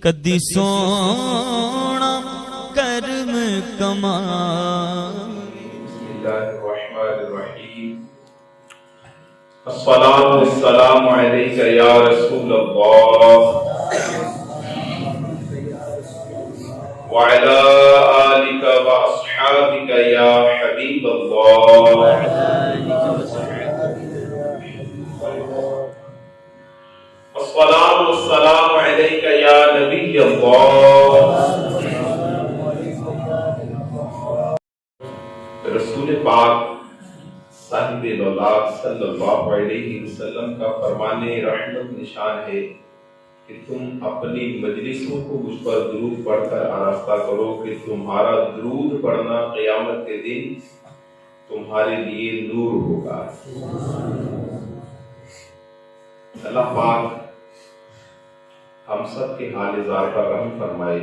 کدی سونا کرم کما. بسم اللہ الرحمن الرحیم. الصلاۃ والسلام علیک یا رسول اللہ وعلی آلک واصحابک یا حبیب اللہ. الصلاۃ والسلام علیک یا نبی اللہ. رسول پاک صاحب دولات صلی اللہ علیہ وسلم کا فرمان رحمت نشان ہے کہ تم اپنی مجلسوں کو مجھ پر درود پڑھ کر آراستہ کرو کہ تمہارا درود پڑھنا قیامت کے دن تمہارے لیے نور ہوگا. اللہ پاک ہم سب کے حال زار پر رحم فرمائے،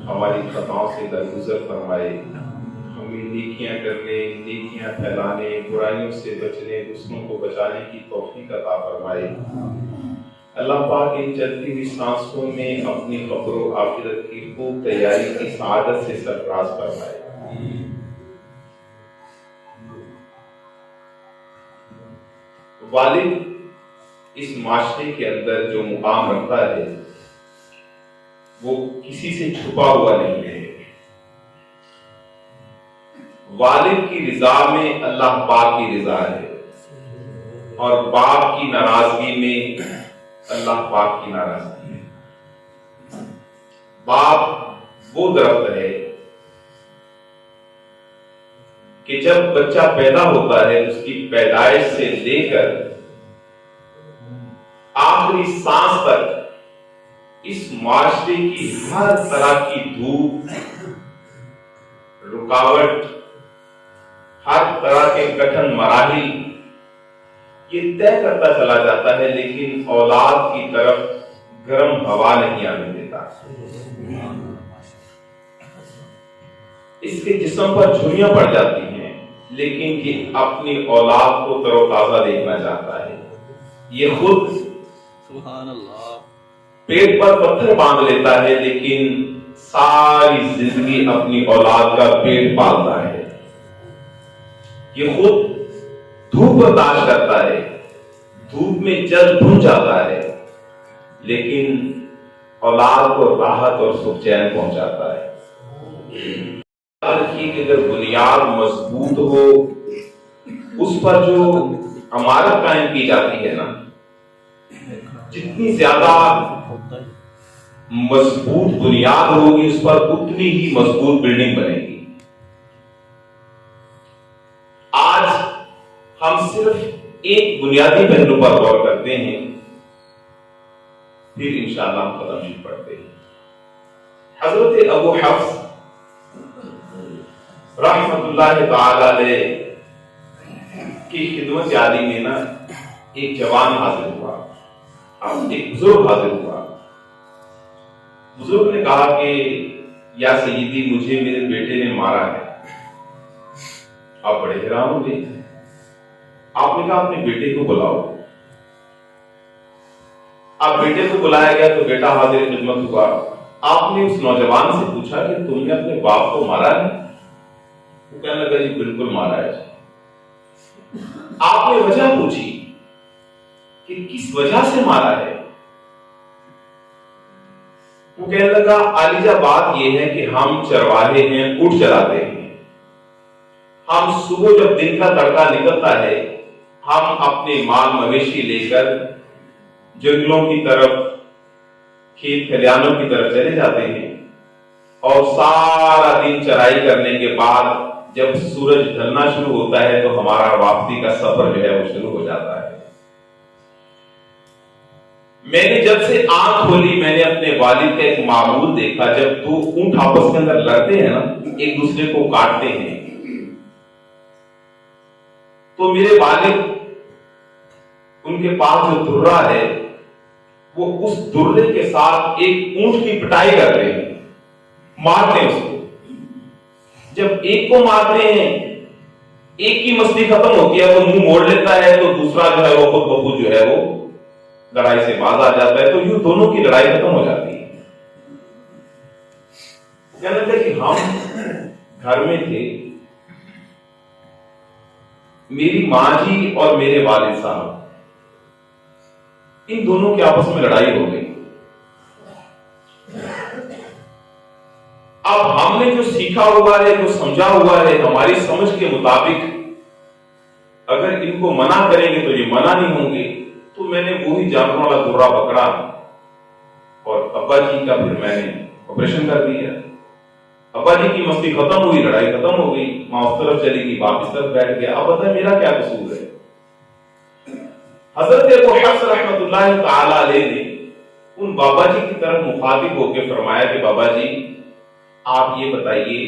ہماری خطاؤں سے درگزر فرمائے، ہمیں نیکیاں کرنے، نیکیاں پھیلانے، برائیوں سے بچنے، دوسروں کو بچانے کی توفیق عطا فرمائے. اللہ پاک ان چلتی ہوئی سانسوں میں اپنی قبر و آخرت کی خوب تیاری کی سعادت سے سرفراز فرمائے. والد اس معاشرے کے اندر جو مقام رکھتا ہے وہ کسی سے چھپا ہوا نہیں ہے. والد کی رضا میں اللہ پاک کی رضا ہے اور باپ کی ناراضگی میں اللہ پاک کی ناراضگی ہے. باپ وہ درخت ہے کہ جب بچہ پیدا ہوتا ہے اس کی پیدائش سے لے کر آخری سانس تک اس معاشرے کی ہر طرح کی دھوپ، رکاوٹ، ہر طرح کے کٹھن مراحل یہ طے کرتا چلا جاتا ہے، لیکن اولاد کی طرف گرم ہوا نہیں آنے دیتا. اس کے جسم پر جھریاں پڑ جاتی ہیں لیکن یہ اپنی اولاد کو تر و تازہ دیکھنا چاہتا ہے. یہ خود سبحان اللہ پیٹ پر پتھر باندھ لیتا ہے لیکن ساری زندگی اپنی اولاد کا پیٹ پالتا ہے. یہ خود دھوپ برداشت کرتا ہے، دھوپ میں جل بھن جاتا ہے لیکن اولاد کو راحت اور سکھ چین پہنچاتا ہے. کہ اگر بنیاد مضبوط ہو، اس پر جو عمارت قائم کی جاتی ہے نا، جتنی زیادہ مضبوط بنیاد ہوگی اس پر اتنی ہی مضبوط بلڈنگ بنے گی. آج ہم صرف ایک بنیادی پہلو پر غور کرتے ہیں، پھر انشاءاللہ ہم ختم ہی پڑھتے ہیں. حضرت ابو حفص رحمت اللہ تعالی علیہ کی خدمت عالی میں نا ایک جوان حاضر ہوا، ایک بزرگ حاضر ہوا. بزرگ نے کہا کہ یا سیدی مجھے میرے بیٹے نے مارا ہے. آپ بڑے حیران ہو گئے. آپ نے کہا اپنے بیٹے کو بلاؤ. آپ بیٹے کو بلایا گیا تو بیٹا حاضر خدمت ہوا. آپ نے اس نوجوان سے پوچھا کہ تم نے اپنے باپ کو مارا ہے؟ وہ کہنے لگا جی بالکل مارا ہے. آپ نے وجہ پوچھی کہ کس وجہ سے مارا ہے؟ وہ کہنے لگا عالیجہ بات یہ ہے کہ ہم چرواہے ہیں، اونٹ چلاتے ہیں. ہم صبح جب دن کا تڑکا نکلتا ہے ہم اپنے مال مویشی لے کر جنگلوں کی طرف، کھیت کھلیانوں کی طرف چلے جاتے ہیں اور سارا دن چرائی کرنے کے بعد جب سورج ڈھلنا شروع ہوتا ہے تو ہمارا واپسی کا سفر جو ہے وہ شروع ہو جاتا ہے. میں نے جب سے آنکھ کھولی میں نے اپنے والد کا ایک معمول دیکھا. جب دو اونٹ آپس کے اندر لڑتے ہیں نا، ایک دوسرے کو کاٹتے ہیں، تو میرے والد ان کے پاس جو درہ ہے وہ اس درے کے ساتھ ایک اونٹ کی پٹائی کرتے ہیں، مارتے ہیں اس کو. جب ایک کو مارتے ہیں ایک کی مستی ختم ہوتی ہے، وہ منہ موڑ لیتا ہے تو دوسرا جو ہے وہ خود بخود جو ہے وہ لڑائی سے باز آ جاتا ہے. تو یوں دونوں کی لڑائی ختم ہو جاتی ہے. کہنے لگے کہ ہم گھر میں تھے، میری ماں جی اور میرے والد صاحب، ان دونوں کے آپس میں لڑائی ہو گئی۔ اب ہم نے جو سیکھا ہوا ہے، جو سمجھا ہوا ہے، ہماری سمجھ کے مطابق اگر ان کو منع کریں گے تو یہ منع نہیں ہوں گے، تو میں نے وہی جانوروں والا درا پکڑا اور ابا جی کا پھر میں نے آپریشن کر دیا۔ ابا جی کی مستی ختم ہوئی، لڑائی ختم ہو گئی، ماں اس طرف چلی گئی، باپ اس طرف بیٹھ گیا۔ اب بتائیں میرا کیا قصور ہے؟ حضرت ابو حفص رحمۃ اللہ تعالی علیہ نے ان بابا جی کی طرف مخاطب ہو کے فرمایا کہ بابا جی آپ یہ بتائیے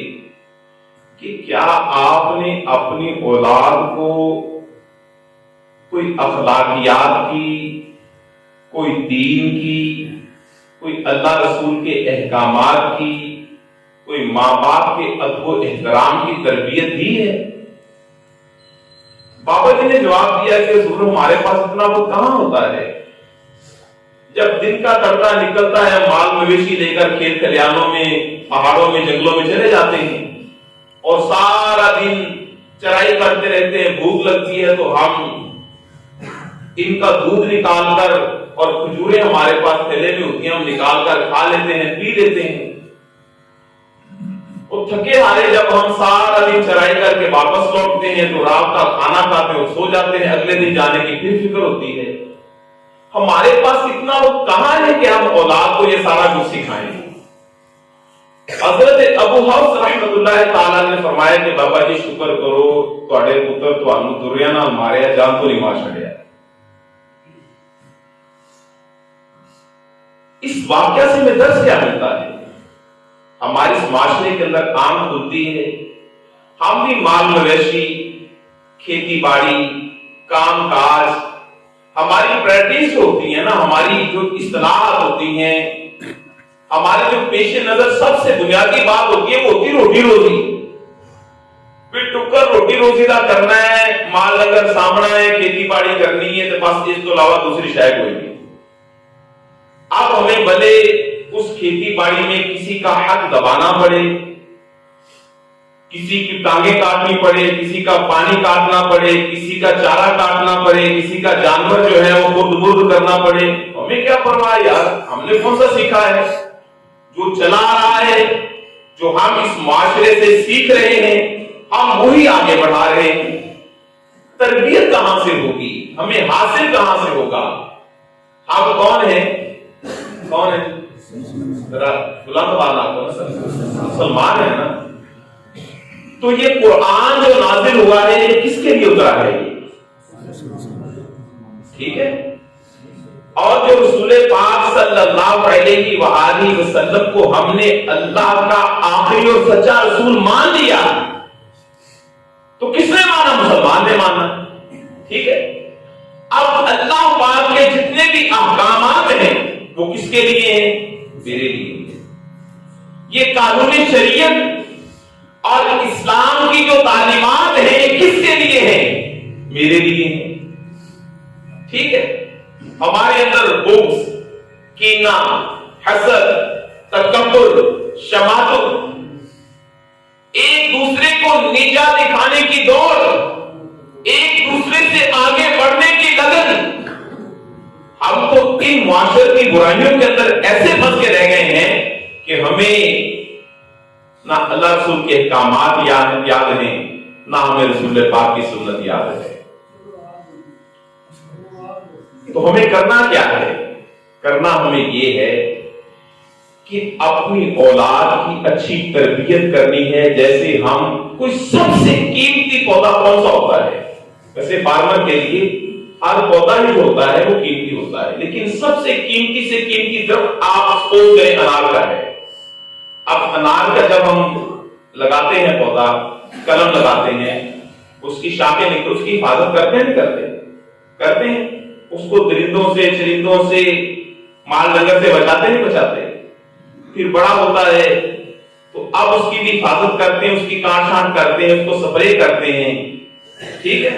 کہ کیا آپ نے اپنی اولاد کو کوئی اخلاقیات کی، کوئی دین کی، کوئی اللہ رسول کے احکامات کی، کوئی ماں باپ کے ادب و احترام کی تربیت دی ہے؟ بابا جی نے جواب دیا کہ حضور ہمارے پاس اتنا وقت کہاں ہوتا ہے؟ جب دن کا تڑکا نکلتا ہے مال مویشی لے کر کھیت کھلیانوں میں، پہاڑوں میں، جنگلوں میں چلے جاتے ہیں اور سارا دن چرائی کرتے رہتے ہیں، بھوک لگتی ہے تو ہم ان کا دودھ نکال کر، اور کھجوریں ہمارے پاس تھیلے میں ہوتی ہیں، ہم نکال کر کھا لیتے ہیں، پی لیتے ہیں، اور تھکے ہارے جب ہم سارا دن چرائی کر کے واپس لوٹتے ہیں تو رات کا کھانا کھاتے ہیں اور سو جاتے ہیں، اگلے دن جانے کی پھر فکر ہوتی ہے۔ ہمارے پاس اتنا وقت کہاں ہے کہ ہم اولاد کو یہ سارا کچھ سکھائیں؟ حضرت ابو حفص رحمۃ اللہ تعالی نے فرمایا کہ بابا جی شکر کرو تواڈے پتر تانوں دریاں نال ماریا، جان تو نہیں مار چھڑیا۔ اس واقعہ سے ہمیں درس کیا ملتا ہے؟ ہمارے اس معاشرے کے اندر آنکھ کھلتی ہے، ہم بھی مال مویشی، کھیتی باڑی، کام کاج، ہماری پریکٹس ہوتی ہیں نا، ہماری جو اصطلاحات ہوتی ہیں، ہمارے جو پیش نظر سب سے بنیادی بات ہوتی ہے وہ ہوتی روٹی روزی۔ پھر ٹکر روٹی روزی کا کرنا ہے، مال لنگر سامنا ہے، کھیتی باڑی کرنی ہے، تو بس اس کو علاوہ دوسری شے کوئی نہیں۔ اب ہمیں بھلے اس کھیتی باڑی میں کسی کا حق دبانا پڑے، کسی کی ٹانگیں کاٹنی پڑے، کسی کا پانی کاٹنا پڑے، کسی کا چارہ کاٹنا پڑے، کسی کا جانور جو ہے وہ خود مرد کرنا پڑے، ہمیں کیا پرواہ یار؟ ہم نے کون سا سیکھا ہے؟ جو چلا رہا ہے، جو ہم اس معاشرے سے سیکھ رہے ہیں، ہم وہی آگے بڑھا رہے ہیں۔ تربیت کہاں سے ہوگی؟ ہمیں حاصل کہاں سے ہوگا؟ ہم کون ہیں؟ کون ہے؟ مسلمان ہے نا؟ تو یہ قرآن جو نازل ہوا ہے یہ کس کے لیے اترا ہے؟ ٹھیک ہے، اور جو رسول پاک صلی اللہ علیہ وآلہ وسلم کو ہم نے اللہ کا آخری اور سچا رسول مان لیا، تو کس نے مانا؟ مسلمان نے مانا۔ ٹھیک ہے، اب اللہ پاک کے جتنے بھی احکامات ہیں وہ کس کے لیے ہیں؟ میرے لیے۔ یہ قانون شریعت اور اسلام کی جو تعلیمات ہیں یہ کس کے لیے ہیں؟ میرے لیے ہیں۔ ٹھیک ہے، ہمارے اندر بغض، کینہ، حسد، تکبر، شماتت، ایک دوسرے کو نیچا دکھانے کی دوڑ، ایک دوسرے سے آگے بڑھنے کی لگن، ہم تو ان معاشرتی برائیوں کے اندر ایسے پھنس کے رہ گئے ہیں کہ ہمیں نہ اللہ رسول کے احکامات یاد ہیں، نہ ہمیں رسول پاک کی سنت یاد ہے۔ تو ہمیں کرنا کیا ہے؟ کرنا ہمیں یہ ہے کہ اپنی اولاد کی اچھی تربیت کرنی ہے۔ جیسے ہم کوئی سب سے قیمتی پودا کون سا ہوتا ہے؟ ویسے فارمر کے لیے ہر پودا ہی جو ہوتا ہے وہ قیمتی ہوتا ہے، لیکن سب سے قیمتی درخت آپ سوچ گئے انار کا ہے۔ اب انار کا جب ہم لگاتے ہیں پودا، قلم لگاتے ہیں، اس کی شاخیں نکل، اس کی حفاظت کرتے ہیں نہیں کرتے ہیں، اس کو درندوں سے، چرندوں سے، مال ڈنگر سے بچاتے نہیں بچاتے؟ پھر بڑا ہوتا ہے تو اب اس کی بھی حفاظت کرتے ہیں، اس کی کاٹ چھانٹ کرتے ہیں، اس کو سپرے کرتے ہیں۔ ٹھیک ہے،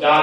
4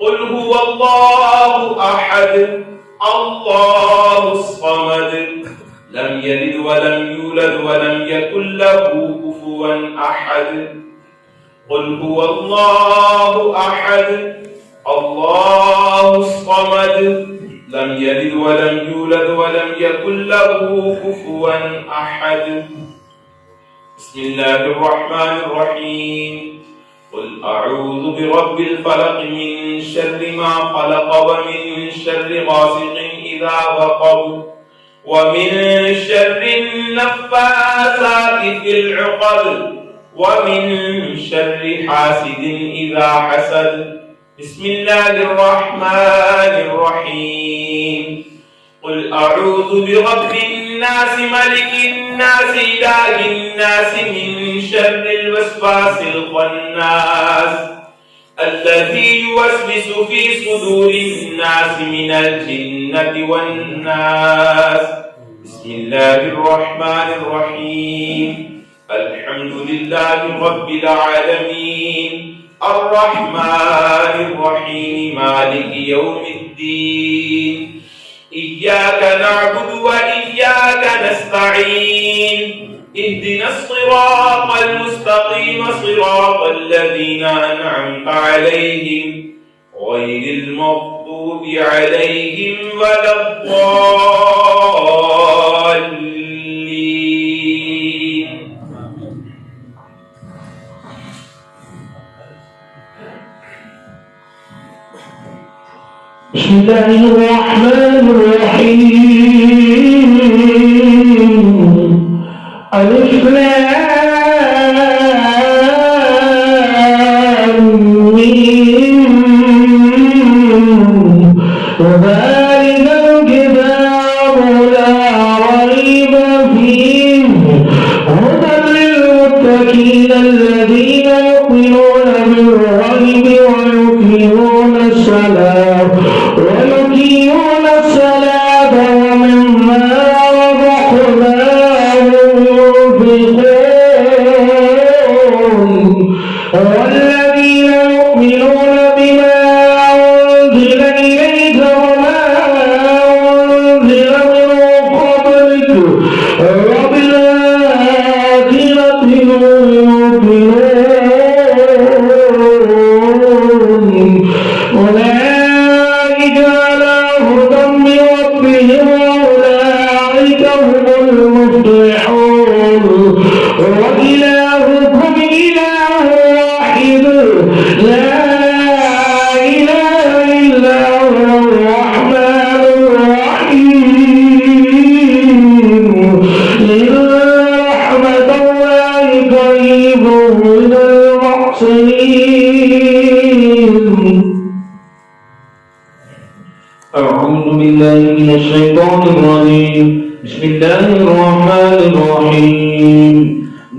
قل هو الله أحد الله الصمد لم يلد ولم يولد ولم يكن له كفوا أحد قل هو الله أحد الله الصمد لم يلد ولم يولد ولم يكن له كفوا أحد بسم الله الرحمن الرحيم قل أعوذ برب الفلق من شر ما خلق ومن شر غاسق إذا وقب ومن شر النفاثات في العقد ومن شر حاسد إذا حسد بسم الله الرحمن الرحيم قل أعوذ برب الناس ملك الناس إله الناس من شر الوسواس الخناس الذي يوسوس في صدور الناس من الجنة والناس بسم الله الرحمن الرحيم الحمد لله رب العالمين الرحمن الرحيم مالك يوم الدين إياك نعبد وإياك نستعين اهدنا الصراط المستقيم صراط الذين أنعمت عليهم غير المغضوب عليهم ولا الضالين. بسم الله الرحمن الرحيم ألف لام ميم وذلك الكتاب لا ريب فيه هدى للمتقين الذين يؤمنون بالغيب ويقيمون الصلاة ومما رزقناهم ينفقون والذين يؤمنون بما أنزل إليك وما أنزل من قبلك وبالآخرة هم يوقنون أولئك على هدى من ربهم وأولئك هم المفلحون وإلهكم إله واحد لا إله إلا هو الرحمن الرحيم إن رحمة الله قريب من المحسنين. أعوذ بالله من الشيطان الرجيم بسم الله الرحمن الرحيم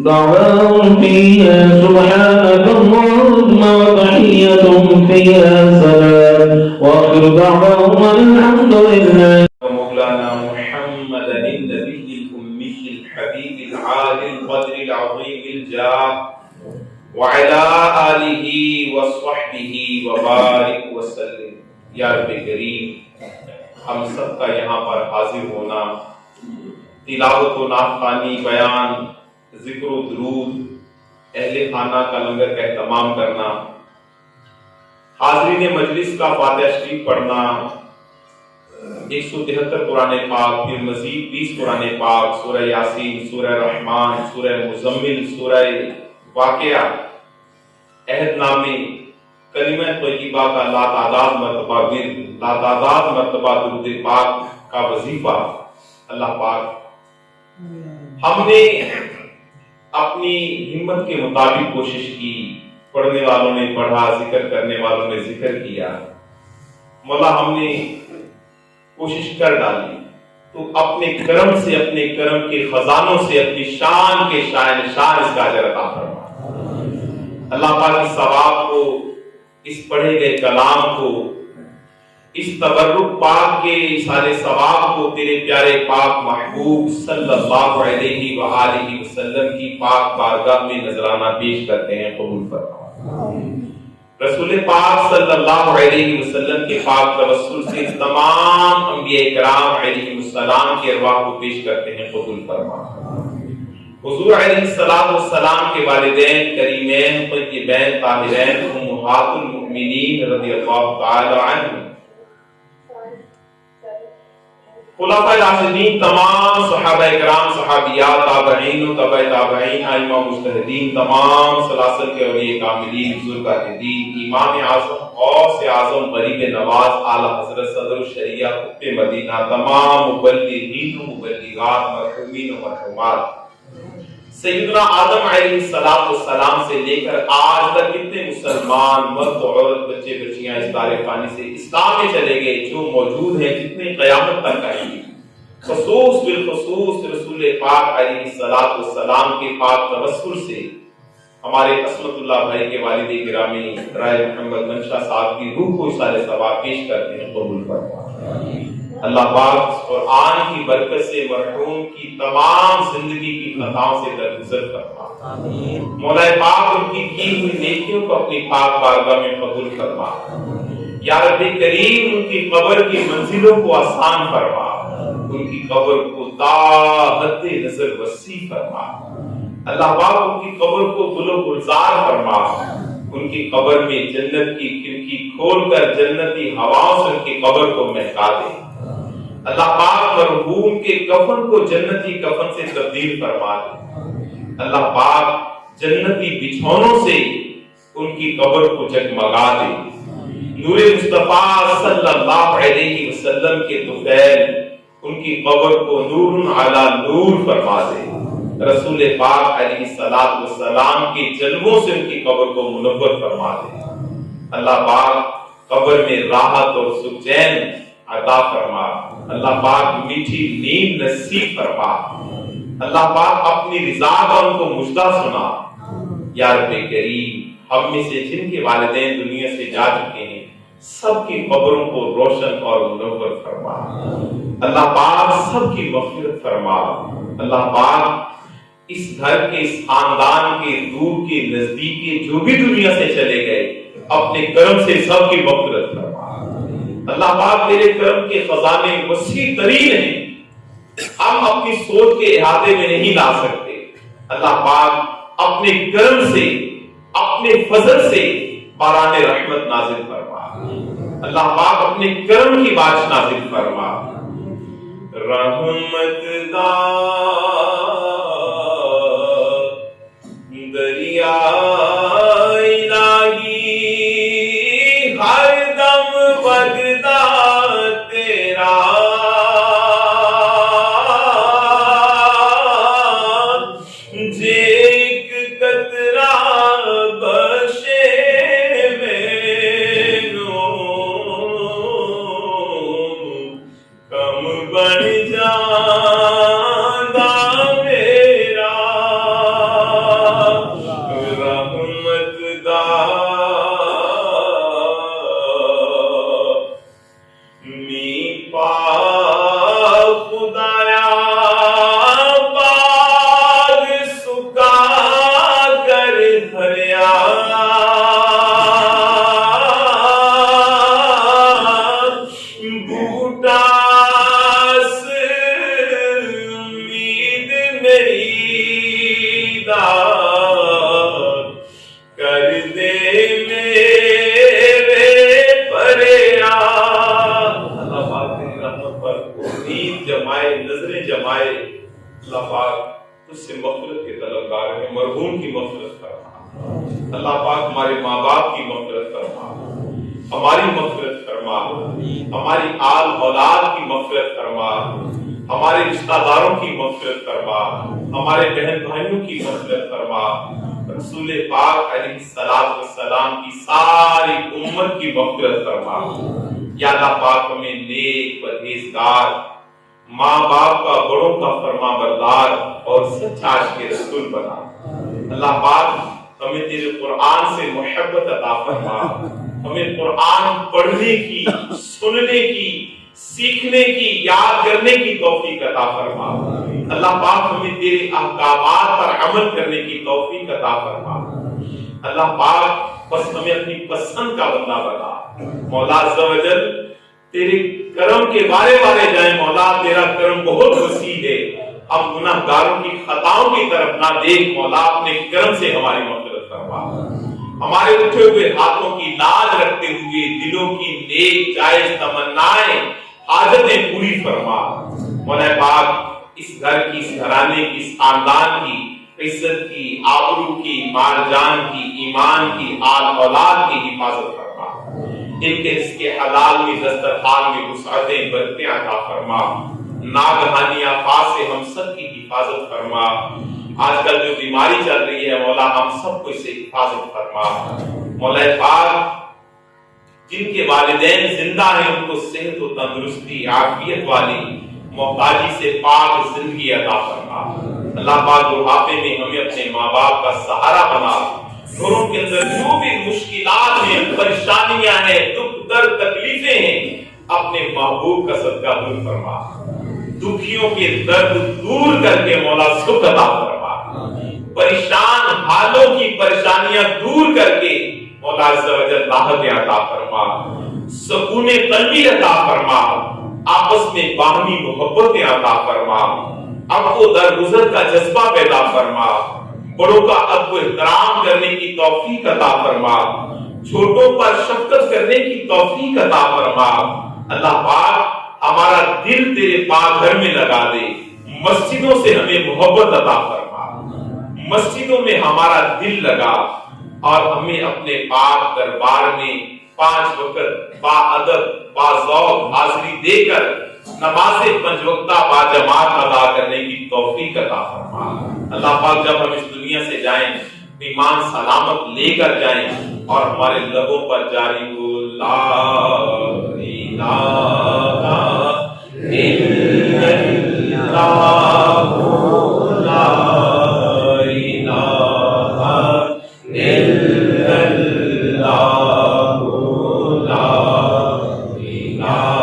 دعواهم فيها سبحانك اللهم وتحيتهم فيها سلام وآخر دعواهم الحمد لله. مولانا محمد النبي الأمي الحبيب العالي القدر العظيم الجاه وعلى آله وصحبه وبارك وسلم. یا رب کریم ہم سب کا یہاں پر حاضر ہونا، تلاوت و نعت بیان، ذکر و درود، اہل خانہ کا لنگر کا اہتمام کرنا، حاضرین مجلس کا فاتحہ شریف پڑھنا، 173 قرآن پاک، پھر مزید 20 قرآن پاک، سورہ یاسین، سورہ رحمان، سورہ مزمل، سورہ واقعہ، عہد نامے، کلمہ طیبہ کا لاتعداد مرتبہ ورد، لاتعداد مرتبہ درود پاک کا وظیفہ. اللہ پاک ہم نے اپنی ہمت کے مطابق کوشش کی، پڑھنے والوں نے پڑھا، ذکر کرنے والوں نے ذکر کیا. مولا ہم نے کوشش کر ڈالی، تو اپنے کرم سے، اپنے کرم کے خزانوں سے، اپنی شان کے شان اس کا اجر عطا فرما. اللہ پاک اس ثواب کو، اس پڑھے گئے کلام کو، اس تبرک پاک کے سارے ثواب کو تیرے پیارے پاک محبوب صلی اللہ علیہ وآلہ وسلم کی پاک بارگاہ میں نذرانہ پیش کرتے ہیں، قبول فرما. رسول پاک صلی اللہ علیہ وسلم کے پاک توسل سے تمام انبیاء کرام علیہ السلام کی ارواح کو پیش کرتے ہیں، قبول فرما۔ حضور علیہ السلام کے والدین کریمین طیبین طاہرین امہات المؤمنین رضی اللہ تعالی عنہ، خلفائے راشدین، تمام صحابہ کرام، صحابیات، تابعین و تبع تابعین، ائمہ مجتہدین، تمام سلاسل کے اولیاء کاملین، بزرگان دین، امام اعظم، غوث اعظم، غریب نواز، اعلی حضرت صدر الشریعہ، قطب مدینہ، تمام مبلغین و مبلغات، مرحومین و مرحومات، سیدنا آدم علیہ السلام سے لے کر آج تک کتنے مسلمان مرد عورت بچے بچیاں اس دار فانی سے اسلام میں چلے گئے، جو موجود ہیں، جتنے قیامت تک آئیں گے، خصوص بالخصوص رسول پاک علیہ السلام کے پاک توسل سے ہمارے عصمت اللہ بھائی کے والد گرامی رائے محمد منشا صاحب کی روح کو اصالہ ثواب پیش کرتے ہیں، قبول فرما۔ اللہ پاک قرآن کی برکت سے مرحوم کی تمام زندگی کی خطاؤں سے درگزر فرما۔ مولا پاک ان کی ہوئی نیکیوں کو اپنی پاک بارگاہ میں قبول فرما۔ یا رب کریم ان کی قبر کی منزلوں کو آسان فرما، ان کی قبر کو تا حد نظر وسیع فرما۔ اللہ پاک ان کی قبر کو گل و گلزار فرما، ان کی قبر میں جنت کی کھڑکی کھول کر جنتی ہواؤں سے ان کی قبر کو مہکا دے۔ اللہ پاک مرحوم کے کفن کو جنتی کفن سے تبدیل فرما دے۔ اللہ پاک جنتی بچھونوں سے ان کی قبر کو جگمگا دے۔ نور مصطفیٰ صلی اللہ علیہ وسلم کے طفیل ان کی قبر کو نور علی نور فرما دے۔ رسول پاک علیہ السلام کے جلووں سے ان کی قبر کو منور فرما دے۔ اللہ پاک قبر میں راحت اور سکون عطا فرما۔ اللہ پاک میٹھی نیند نصیب فرما۔ اللہ پاک اپنی رضا کا ان کو مژدہ سنا۔ یا رب کریم ہم میں سے جن کے والدین دنیا سے جا چکے ہیں سب کی قبروں کو روشن اور منور فرما۔ اللہ پاک سب کی مغفرت فرما۔ اللہ پاک اس گھر کے، اس خاندان کے، دور کے، نزدیک کے جو بھی دنیا سے چلے گئے اپنے کرم سے سب کی مغفرت فرما۔ اللہ پاک تیرے کرم کے خزانے وسیع ترین ہیں، ہم اپنی سوچ کے احاطے میں نہیں لا سکتے۔ اللہ پاک اپنے کرم سے، اپنے فضل سے باران رحمت نازل فرما۔ اللہ پاک اپنے کرم کی بارش نازل فرما۔ رحمت دا دریا الہی ہر دم بگدا تیرا، جے ایک قطرہ بخشے مینوں کم بن جاندا میرا۔ رحمت دا می پا خدایا باغ سکا کر بھریا، بوٹا امید میری دا کر دے میرے پریا۔ اللہ پاک تیری رحمت پر امید جمائے، نظریں جمائے۔ اللہ پاک تجھ سے مغفرت کے طلبگار ہیں، مرحوم کی مغفرت فرما۔ اللہ پاک ہمارے ماں باپ کی مغفرت فرما، ہماری مغفرت فرما، ہماری آل اولاد کی مغفرت فرما، ہمارے رشتہ داروں کی مغفرت فرما، ہمارے بہن بھائیوں کی مغفرت فرما۔ رسول پاک علیہ السلام کی ساری امت کی مغفرت فرما۔ یا اللہ پاک ہمیں نیک پرہیزگار، ماں باپ کا بڑوں کا فرما بردار اور سچا عاشق رسول بنا۔ اللہ پاک ہمیں تیرے قرآن سے محبت عطا فرما، ہمیں قرآن پڑھنے کی، سننے کی، سیکھنے کی، یاد کرنے کی توفیق عطا فرما۔ اللہ پاک ہمیں تیرے احکامات پر عمل کرنے کی توفیق عطا فرما۔ اللہ پاک بس ہمیں اپنی پسند کا بندہ بنا۔ مولا عز و جل تیرے کرم کے بارے بارے جائیں مولا، تیرا کرم بہت وسیع ہے، ہم گناہگاروں کی خطاؤں کی طرف نہ دیکھ مولا، اپنے کرم سے ہماری مغفرت فرما۔ ہمارے اٹھے ہوئے ہاتھوں کی لاج رکھتے ہوئے دلوں کی نیک جائز تمنائیں حاجتیں پوری فرما۔ مولا پاک اس گھر کی، اس گھرانے کی، اس خاندان کی عزت کی، آبرو کی، مال جان کی، ایمان کی، آل اولاد کی حفاظت فرما۔ ان کے رزق حلال میں، دسترخوان میں وسعتیں برکتیں عطا فرما۔ ناگہانی آفات سے ہم سب کی حفاظت فرما۔ آج کل جو بیماری چل رہی ہے مولا، ہم سب کو اس سے حفاظت فرما۔ مولا پاک جن کے والدین زندہ ہیں ان کو صحت و تندرستی، عافیت والی، محتاجی سے پاک زندگی عطا فرما۔ اللہ پاک بڑھاپے میں ہمیں اپنے ماں باپ کا سہارا بنا۔ گھروں کے اندر جو بھی مشکلات ہیں، پریشانیاں ہیں، دکھ درد تکلیفیں ہیں، اپنے محبوب کا صدقہ دور فرما۔ دکھیوں کے درد دور کر کے مولا سکھ عطا فرما۔ پریشان حالوں کی پریشانیاں دور کر کے مولا عز و جل راحت عطا فرما، سکون قلبی عطا فرما، آپس میں باہمی محبتیں عطا فرما، اب کو درگزر کا جذبہ پیدا فرما، بڑوں کا ادب و احترام کرنے کی توفیق عطا فرما، چھوٹوں پر شفقت کرنے کی توفیق عطا فرما۔ اللہ پاک ہمارا دل تیرے پاک گھر میں لگا دے، مسجدوں سے ہمیں محبت عطا فرما، مسجدوں میں ہمارا دل لگا اور ہمیں اپنے پاک دربار میں 5 وقت با ادب با ذوق حاضری دے کر نماز 5 وقتہ با جماعت ادا کرنے کی توفیق عطا فرما۔ اللہ پاک جب ہم اس دنیا سے جائیں ایمان سلامت لے کر جائیں اور ہمارے لبوں پر جاری ہو لا الہ الا اللہ لا الہ الا اللہ لا الہ